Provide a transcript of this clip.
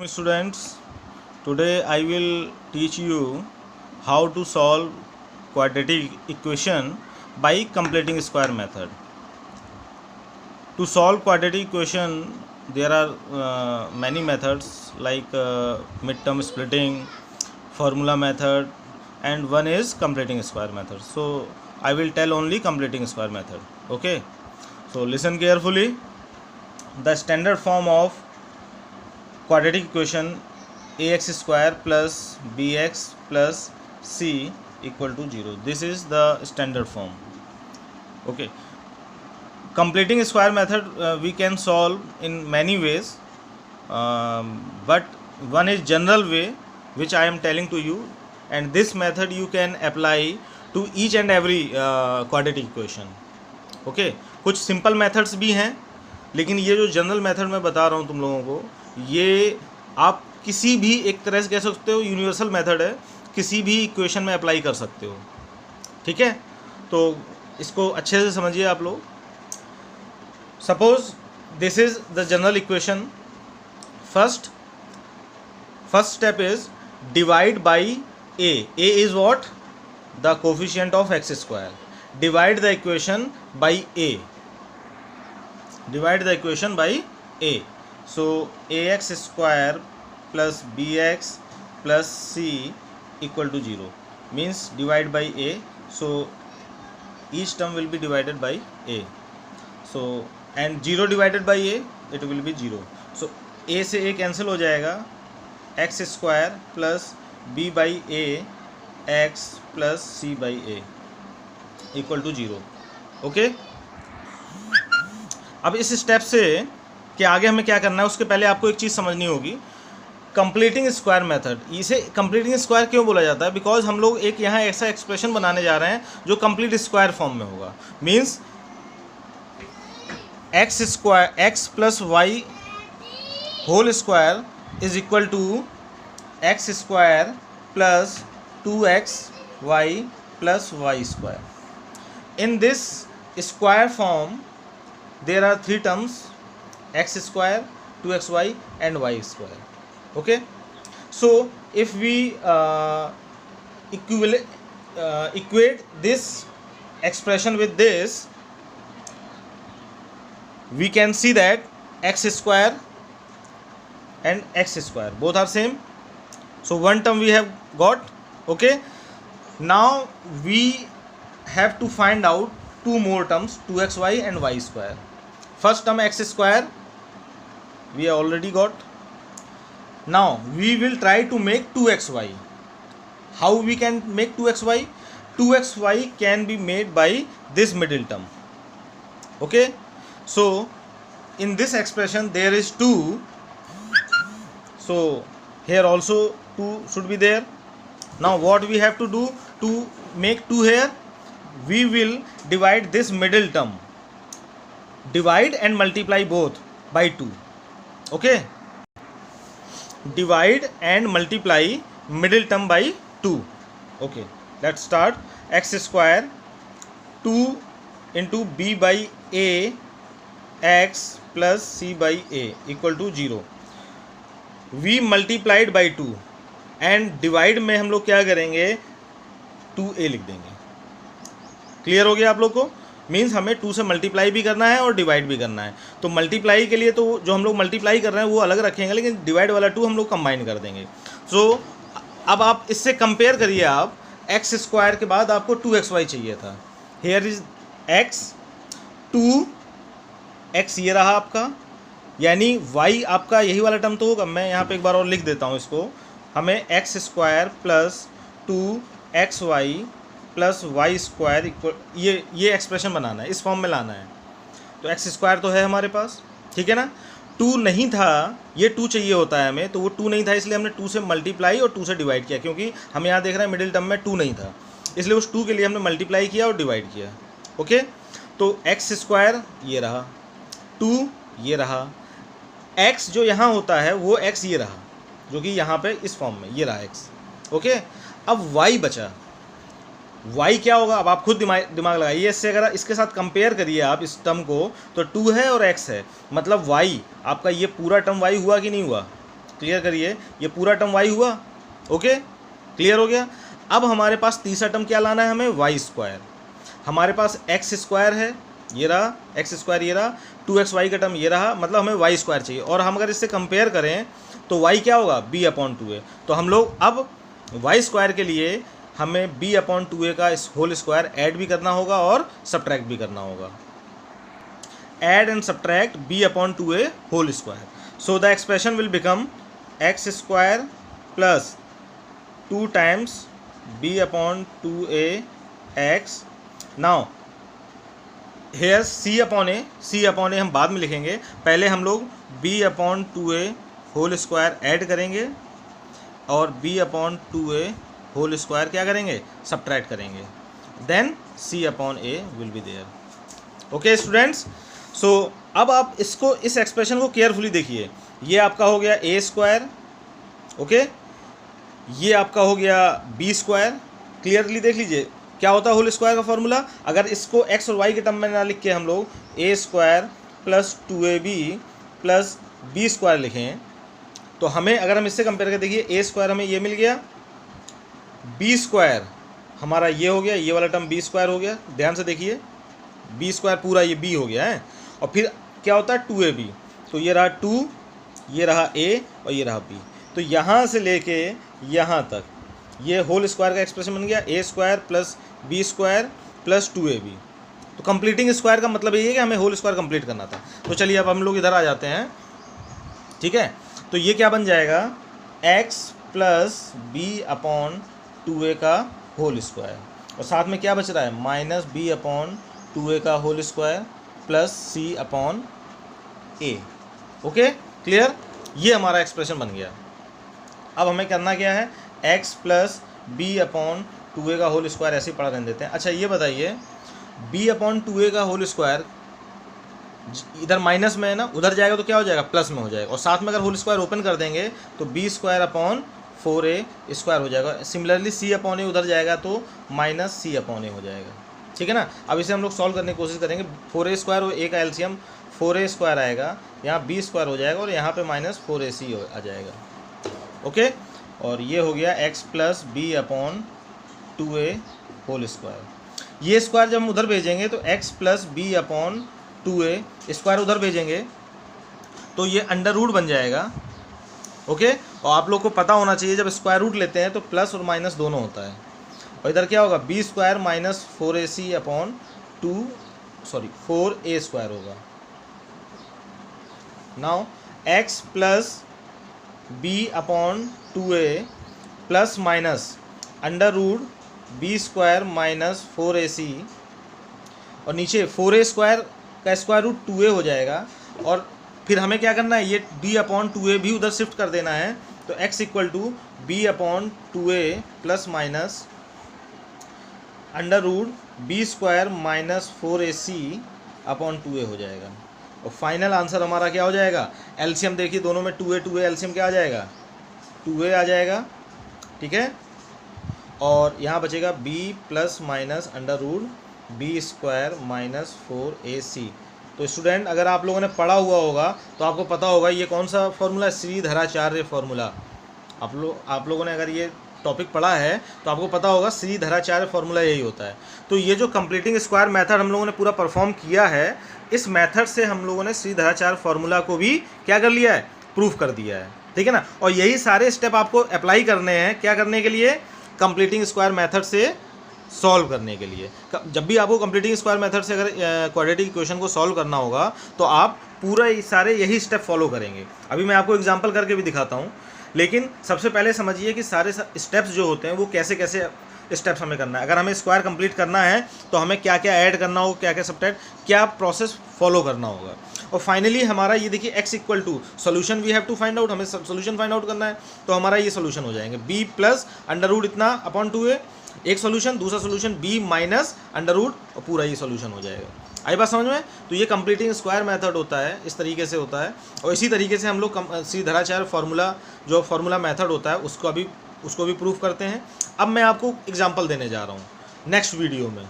Students, today I will teach you how to solve quadratic equation by completing square method. To solve quadratic equation, there are many methods like midterm splitting, formula method, and one is completing square method. So I will tell only completing square method. Okay, so listen carefully. The standard form of quadratic equation ax square plus bx plus c equal to 0. This is the standard form. Okay, completing square method we can solve in many ways, but one is general way which I am telling to you, and this method you can apply to each and every quadratic equation. Okay, कुछ simple methods भी हैं, लेकिन ये जो general method मैं बता रहा हूँ तुम लोगों को, ये आप किसी भी एक तरह से कह सकते हो यूनिवर्सल मेथड है, किसी भी इक्वेशन में अप्लाई कर सकते हो. ठीक है, तो इसको अच्छे से समझिए आप लोग. Suppose this is the general equation. First step is divide by A. A is what? The coefficient of x square. Divide the equation by A. Divide the equation by a. So ax square plus bx plus c equal to 0 means divide by a. So each term will be divided by a. So and 0 divided by a, it will be 0. So a से a cancel हो जाएगा. x square plus b by a x plus c by a equal to 0. Okay. अब इस step से कि आगे हमें क्या करना है, उसके पहले आपको एक चीज़ समझनी होगी. कंप्लीटिंग स्क्वायर मेथड, इसे कंप्लीटिंग स्क्वायर क्यों बोला जाता है? बिकॉज हम लोग एक यहाँ ऐसा एक्सप्रेशन बनाने जा रहे हैं जो कंप्लीट स्क्वायर फॉर्म में होगा. Means x square x plus y whole square is equal to x square plus 2x y plus y square. In this square form there are three terms: x square, 2xy and y square. Okay, so if we equate this expression with this, we can see that x square and x square both are same. So one term we have got. Okay, now we have to find out two more terms, 2xy and y square. First term x square we already got. Now we will try to make 2xy. How we can make 2xy? 2xy can be made by this middle term. Okay, so in this expression there is 2, so here also 2 should be there. Now what we have to do to make 2 here? We will divide this middle term, divide and multiply both by 2. Okay, divide and multiply middle term by 2. Okay, let's start. X square 2 into b by a x plus c by a equal to 0. We multiplied by 2 and divide में हम लोग क्या करेंगे, 2a लिख देंगे. Clear हो गया आप लोग को? मीन्स हमें 2 से मल्टीप्लाई भी करना है और डिवाइड भी करना है. तो मल्टीप्लाई के लिए तो जो हम लोग मल्टीप्लाई कर रहे हैं वो अलग रखेंगे, लेकिन डिवाइड वाला 2 हम लोग कंबाइन कर देंगे. सो अब आप इससे कंपेयर करिए. आप एक्स स्क्वायर के बाद आपको 2xy चाहिए था. हेयर इज x, 2x ये रहा आपका, यानी y आपका यही वाला टर्म तो होगा. मैं यहाँ पे एक बार और लिख देता हूँ इसको. हमें x square plus 2xy plus y square equal, ये एक्सप्रेशन बनाना है, इस फॉर्म में लाना है. तो एक्स स्क्वायर तो है हमारे पास, ठीक है ना. 2 नहीं था, ये 2 चाहिए होता है हमें, तो वो 2 नहीं था, इसलिए हमने 2 से मल्टीप्लाई और 2 से डिवाइड किया, क्योंकि हम यहाँ देख रहे हैं मिडिल टर्म में 2 नहीं था, इसलिए उस 2 के लिए हमने मल्टीप्लाई किया और डिवाइड किया. ओके, तो एक्स स्क्वायर ये रहा, 2 ये रहा, एक्स जो यहाँ होता है वो एक्स ये रहा, जो कि यहाँ पे इस फॉर्म में ये रहा एक्स. ओके, अब वाई बचा. y क्या होगा? अब आप खुद दिमाग लगाइए. इससे अगर इसके साथ कंपेयर करिए आप इस टर्म को, तो 2 है और x है, मतलब y आपका ये पूरा टर्म y हुआ कि नहीं हुआ? क्लियर करिए, ये पूरा टर्म y हुआ, ओके क्लियर हो गया। अब हमारे पास तीसरा टर्म क्या लाना है हमें, वाई स्क्वायर। हमारे पास एक्स स्क्वायर है, ये रहा एक्स स्क्वायर, ये रहा 2xy का टर्म ये रहा, मतलब हमें वाई स्क्वायर चाहिए। और हम अगर इससे कंपेयर करें तो y क्या होगा, b/2a। तो हम लोग अब वाई स्क्वायर के लिए हमें b/2a का होल स्क्वायर ऐड भी करना होगा और सब्ट्रैक्ट भी करना होगा। Add and subtract b/2a whole square. So the expression will become x square plus 2 times b/2a x। Now here c/a हम बाद में लिखेंगे, पहले हम लोग b/2a होल स्क्वायर ऐड करेंगे और b/2a होल स्क्वायर क्या करेंगे, सब्ट्रैक्ट करेंगे, then c/a will be there. Okay students, so अब आप इसको, इस एक्सप्रेशन को केयरफुली देखिए। ये आपका हो गया a स्क्वायर, ओके ये आपका हो गया b स्क्वायर। क्लियरली देख लीजिए क्या होता है होल स्क्वायर का फॉर्मूला। अगर इसको x और y के टर्म में ना लिख के हम लोग a square plus 2ab plus b square लिखें तो हमें, अगर हम इससे कंपेयर करके देखिए, a स्क्वायर हमें ये मिल गया, b स्क्वायर हमारा ये हो गया, ये वाला टर्म b स्क्वायर हो गया, ध्यान से देखिए b स्क्वायर पूरा ये b हो गया है। और फिर क्या होता है 2ab, तो ये रहा 2, ये रहा a और ये रहा b। तो यहाँ से लेके यहाँ तक ये होल स्क्वायर का एक्सप्रेशन बन गया a square plus b square plus 2ab। तो कंप्लीटिंग स्क्वायर का मतलब ये है कि हमें होल स्क्वायर कंप्लीट करना था। तो चलिए अब हम लोग इधर आ जाते हैं, ठीक है। तो ये क्या बन जाएगा, x प्लस b/2a का होल स्क्वायर, और साथ में क्या बच रहा है, माइनस b/2a का whole square plus c/a। Okay clear, ये हमारा एक्सप्रेशन बन गया। अब हमें करना क्या है, x प्लस b/2a का होल स्क्वायर ऐसे ही पढ़ा रहने देते हैं। अच्छा ये बताइए, b/2a का होल स्क्वायर इधर माइनस में है ना, उधर जाएगा तो क्या हो जाएगा, प्लस में हो जाएगा। और साथ में अगर होल स्क्वायर ओपन कर देंगे तो b square upon 4a square हो जाएगा। सिमिलरली c/a उधर जाएगा तो माइनस c/a हो जाएगा, ठीक है ना। अब इसे हम लोग सॉल्व करने की कोशिश करेंगे। 4a स्क्वायर और a का एलसीएम 4a स्क्वायर आएगा, यहाँ b स्क्वायर हो जाएगा और यहाँ पे माइनस 4ac आ जाएगा, ओके। और ये हो गया x plus b/2a whole square. ये स्क्वायर जब हम उधर भेजेंगे तो x प्लस b/2a स्क्वायर उधर भेजेंगे तो ये अंडर रूट बन जाएगा, ओके। और आप लोग को पता होना चाहिए जब स्क्वायर रूट लेते हैं तो प्लस और माइनस दोनों होता है। और इधर क्या होगा, b square minus 4a square होगा। Now x plus b/2a plus minus under root b square minus 4ac, और नीचे 4a स्क्वायर का स्क्वायर रूट 2a हो जाएगा। और फिर हमें क्या करना है, ये b/2a भी उधर शिफ्ट कर देना है। तो x equal to b/2a plus minus under root b square minus 4ac/2a हो जाएगा। और फाइनल आंसर हमारा क्या हो जाएगा, एलसीएम देखिए दोनों में 2a एलसीएम क्या आ जाएगा, 2a आ जाएगा, ठीक है। और यहाँ बचेगा b plus minus under root b square minus 4ac। तो स्टूडेंट अगर आप लोगों ने पढ़ा हुआ होगा तो आपको पता होगा ये कौन सा फॉर्मूला, श्रीधराचार्य फॉर्मूला। आप लोगों ने अगर ये टॉपिक पढ़ा है तो आपको पता होगा श्रीधराचार्य फॉर्मूला यही होता है। तो ये जो कंप्लीटिंग स्क्वायर मेथड हम लोगों ने पूरा परफॉर्म किया है, इस मेथड से हम लोगों ने श्रीधराचार्य फॉर्मूला को भी क्या कर लिया है, प्रूफ कर दिया है, ठीक है ना। और यही सारे स्टेप आपको अप्लाई करने हैं, क्या करने के लिए, कंप्लीटिंग स्क्वायर मेथड से सॉल्व करने के लिए। जब भी आपको कंप्लीटिंग स्क्वायर मेथड से अगर क्वाड्रेटिक इक्वेशन को सॉल्व करना होगा तो आप पूरा सारे यही स्टेप फॉलो करेंगे। अभी मैं आपको एग्जांपल करके भी दिखाता हूँ, लेकिन सबसे पहले समझिए कि सारे स्टेप्स जो होते हैं वो कैसे कैसे स्टेप्स हमें करना है। अगर हमें स्क्वायर कंप्लीट करना है तो हमें क्या क्या ऐड करना होगा, क्या क्या सब्ट्रैक्ट, क्या प्रोसेस फॉलो करना होगा। और फाइनली हमारा ये देखिए x equal to solution we have to find out, हमें सोल्यूशन फाइंड आउट करना है। तो हमारा ये सोल्यूशन हो जाएंगे b प्लस अंडर रूट इतना अपॉन 2a, एक सोल्यूशन, दूसरा solution b minus under root, और पूरा ये सोल्यूशन हो जाएगा। आई बात समझ में। तो ये कंप्लीटिंग स्क्वायर मेथड होता है, इस तरीके से होता है। और इसी तरीके से हम लोग श्रीधराचार्य फार्मूला, जो फार्मूला मेथड होता है उसको भी प्रूफ करते हैं। अब मैं आपको एग्जांपल देने जा रहा हूँ नेक्स्ट वीडियो में।